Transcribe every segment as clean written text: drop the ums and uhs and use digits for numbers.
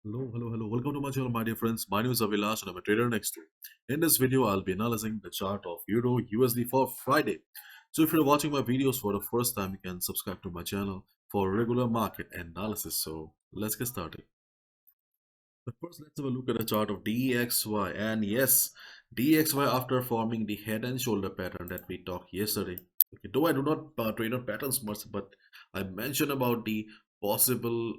Hello. Welcome to my channel, my dear friends. My name is Avilash and I'm a trader next door. In this video, I'll be analyzing the chart of Euro USD for Friday. So if you're watching my videos for the first time, you can subscribe to my channel for regular market analysis. So let's get started. But first, let's have a look at the chart of DXY. And yes, DXY after forming the head and shoulder pattern that we talked yesterday. Okay, though I do not trade on patterns much, but I mentioned about the possible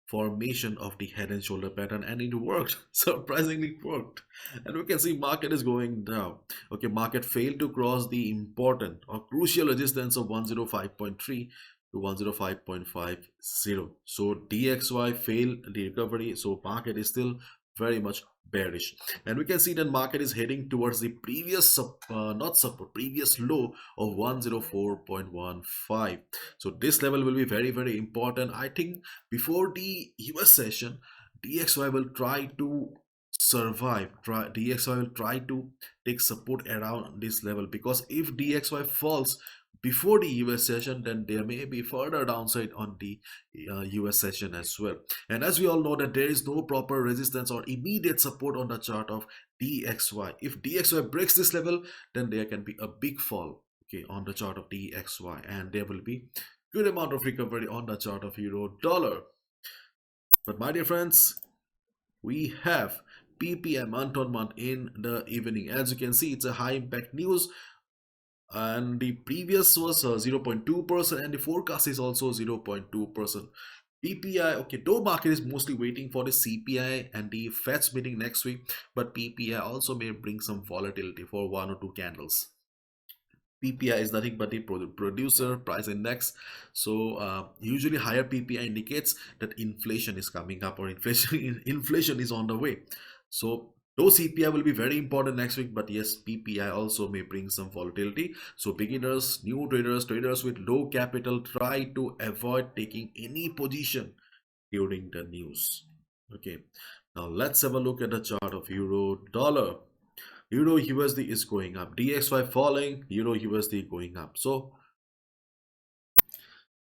formation of the head and shoulder pattern, and it worked. Surprisingly worked. And we can see market is going down. Okay, market failed to cross the important or crucial resistance of 105.3 to 105.50. So DXY failed the recovery. So market is still very much bearish, and we can see that market is heading towards the previous not support, previous low of 104.15. So this level will be very important. I think before the US session, DXY will try to survive. DXY will try to take support around this level, because if DXY falls before the US session, then there may be further downside on the US session as well. And as we all know that there is no proper resistance or immediate support on the chart of DXY. If DXY breaks this level, then there can be a big fall, okay, on the chart of DXY, and there will be good amount of recovery on the chart of euro dollar. But my dear friends, we have PPI month on month in the evening. As you can see, it's a high impact news, and the previous was 0.2% and the forecast is also 0.2%. PPI, okay, though market is mostly waiting for the CPI and the Fed's meeting next week, but PPI also may bring some volatility for one or two candles. PPI is nothing but the producer price index. So usually higher PPI indicates that inflation is coming up, or inflation is on the way. So though CPI will be very important next week, but yes, PPI also may bring some volatility. So beginners, new traders, traders with low capital, try to avoid taking any position during the news. Okay, now let's have a look at the chart of euro dollar. Euro USD is going up, DXY falling, Euro USD going up. So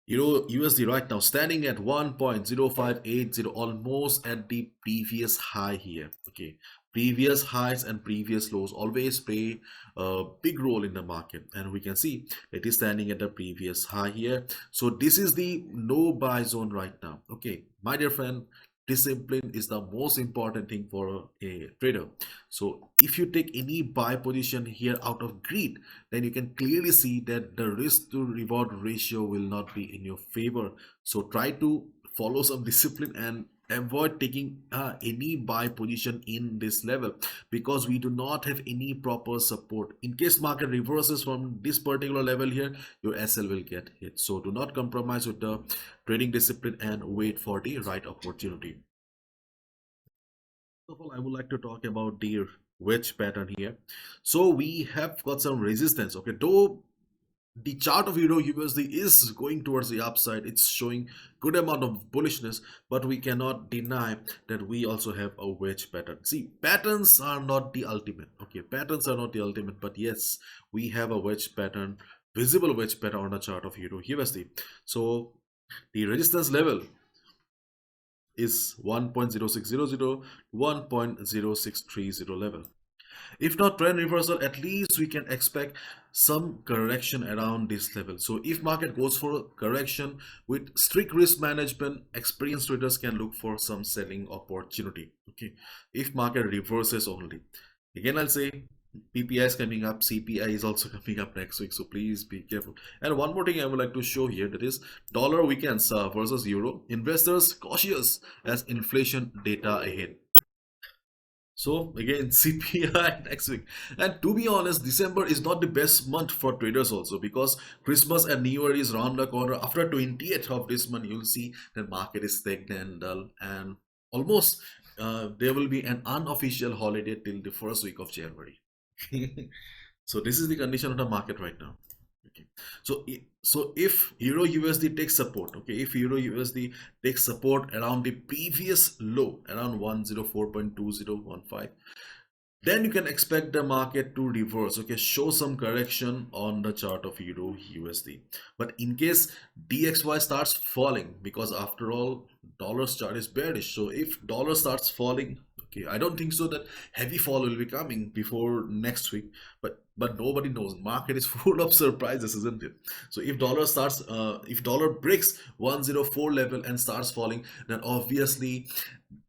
Euro USD right now standing at 1.0580, almost at the previous high here. Okay, previous highs and previous lows always play a big role in the market, and we can see it is standing at the previous high here. So this is the no buy zone right now. Okay, my dear friend, discipline is the most important thing for a trader. So if you take any buy position here out of greed, then you can clearly see that the risk to reward ratio will not be in your favor. So try to follow some discipline and avoid taking any buy position in this level, because we do not have any proper support. In case market reverses from this particular level here, your SL will get hit. So do not compromise with the trading discipline and wait for the right opportunity. First of all, I would like to talk about the wedge pattern here. So we have got some resistance. Okay, though the chart of euro USD is going towards the upside, it's showing good amount of bullishness, but we cannot deny that we also have a wedge pattern. See, patterns are not the ultimate. Okay, patterns are not the ultimate, but yes, we have a wedge pattern, visible wedge pattern on the chart of euro USD. So the resistance level is 1.0600, 1.0630 level. If not trend reversal, at least we can expect some correction around this level. So if market goes for correction with strict risk management, experienced traders can look for some selling opportunity. Okay, if market reverses only. Again, I'll say PPI is coming up, CPI is also coming up next week, so please be careful. And one more thing I would like to show here, that is dollar weekends versus euro. Investors cautious as inflation data ahead. So again, CPI next week. And to be honest, December is not the best month for traders also, because Christmas and New Year is around the corner. After 28th of this month, you'll see the market is stagnant, dull, and almost there will be an unofficial holiday till the first week of January. So this is the condition of the market right now. Okay. So if euro USD takes support, okay, if euro USD takes support around the previous low around 104.2015, then you can expect the market to reverse, okay, show some correction on the chart of euro USD. But in case DXY starts falling, because after all dollar's chart is bearish, so if dollar starts falling, okay, I don't think so that heavy fall will be coming before next week, but nobody knows, market is full of surprises, isn't it? So if dollar starts if dollar breaks 104 level and starts falling, then obviously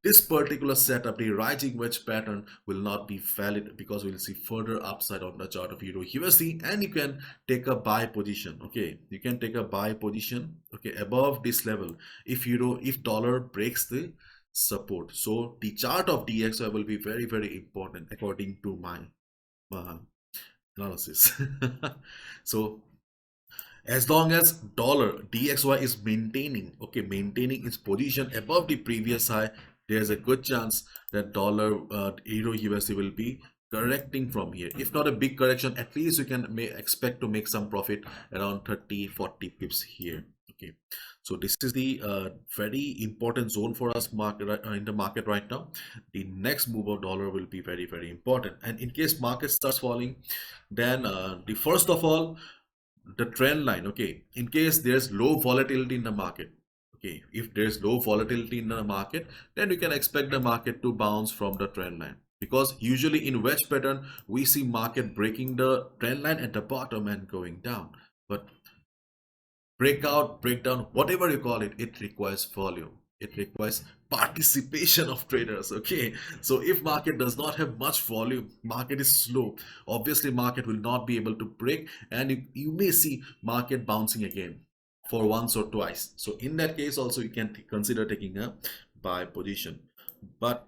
this particular setup, the rising wedge pattern, will not be valid, because we'll see further upside on the chart of euro USD, and you can take a buy position. Okay, you can take a buy position, okay, above this level if dollar breaks the support. So the chart of DXY will be very, very important according to my uh, analysis. So as long as dollar DXY is maintaining, okay, maintaining its position above the previous high, there's a good chance that dollar euro USD will be correcting from here. If not a big correction, at least you can expect to make some profit around 30-40 pips here. Okay, so this is the very important zone for us market in the market right now. The next move of dollar will be very, very important, and in case market starts falling, then the first of all, the trend line, okay, in case there's low volatility in the market, okay, if there's low volatility in the market, then you can expect the market to bounce from the trend line, because usually in wedge pattern we see market breaking the trend line at the bottom and going down. But breakout, breakdown, whatever you call it, it requires volume, it requires participation of traders. Okay, so if market does not have much volume, market is slow, obviously market will not be able to break, and you may see market bouncing again for once or twice. So in that case also you can consider taking a buy position. But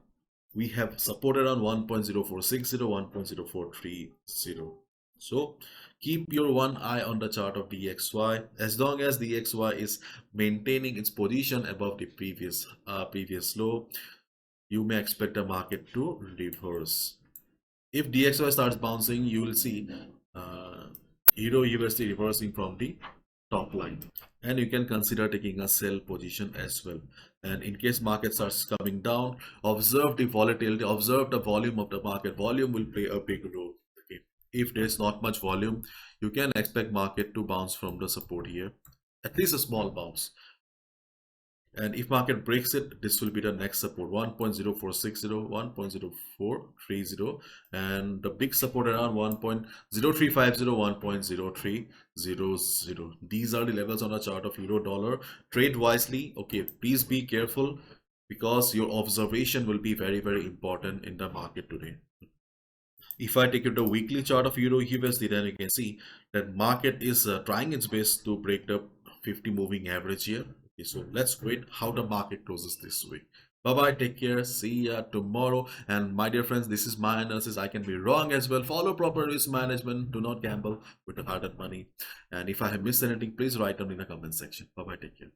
we have support around 1.0460, 1.0430. So keep your one eye on the chart of DXY. As long as DXY is maintaining its position above the previous low, you may expect the market to reverse. If DXY starts bouncing, you will see euro USD reversing from the top line, and you can consider taking a sell position as well. And in case market starts coming down, observe the volatility, observe the volume of the market. Volume will play a big role. Okay, if there's not much volume, you can expect market to bounce from the support here, at least a small bounce. And if market breaks it, this will be the next support, 1.0460, 1.0430, and the big support around 1.0350, 1.0300. These are the levels on a chart of euro dollar. Trade wisely. Okay, please be careful, because your observation will be very, very important in the market today. If I take you to the weekly chart of euro USD, then you can see that market is trying its best to break the 50 moving average here. Okay, so let's wait how the market closes this week. Bye bye, take care, see ya tomorrow. And my dear friends, this is my analysis. I can be wrong as well. Follow proper risk management. Do not gamble with the hard earned money. And if I have missed anything, please write down in the comment section. Bye bye, take care.